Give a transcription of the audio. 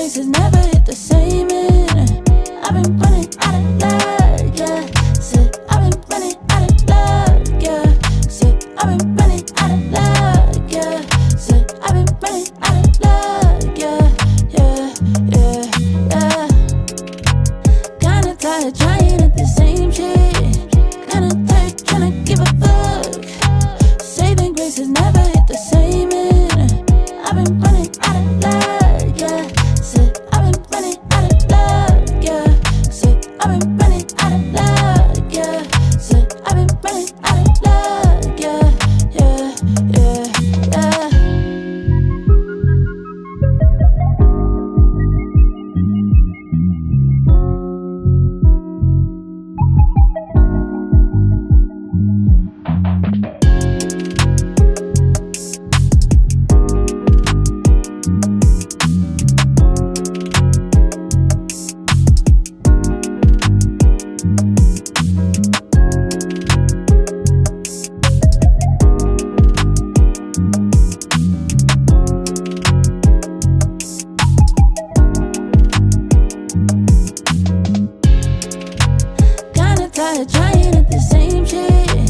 grace has never hit the same in. I've been running out of luck, yeah. Said I've been running out of luck, yeah. Said I've been running out of luck, yeah. Said I've been running out of luck, yeah, yeah, yeah, yeah. Kinda tired trying at the same shit. Kinda tired tryna give a fuck. Saving grace has never hit the same in. I've been running out of luck, yeah. Said I've been running out of luck, yeah. Said I've been running out of luck, yeah. Said I've been running out of luck, yeah, yeah, yeah, yeah. Kinda tired trying at the same shit.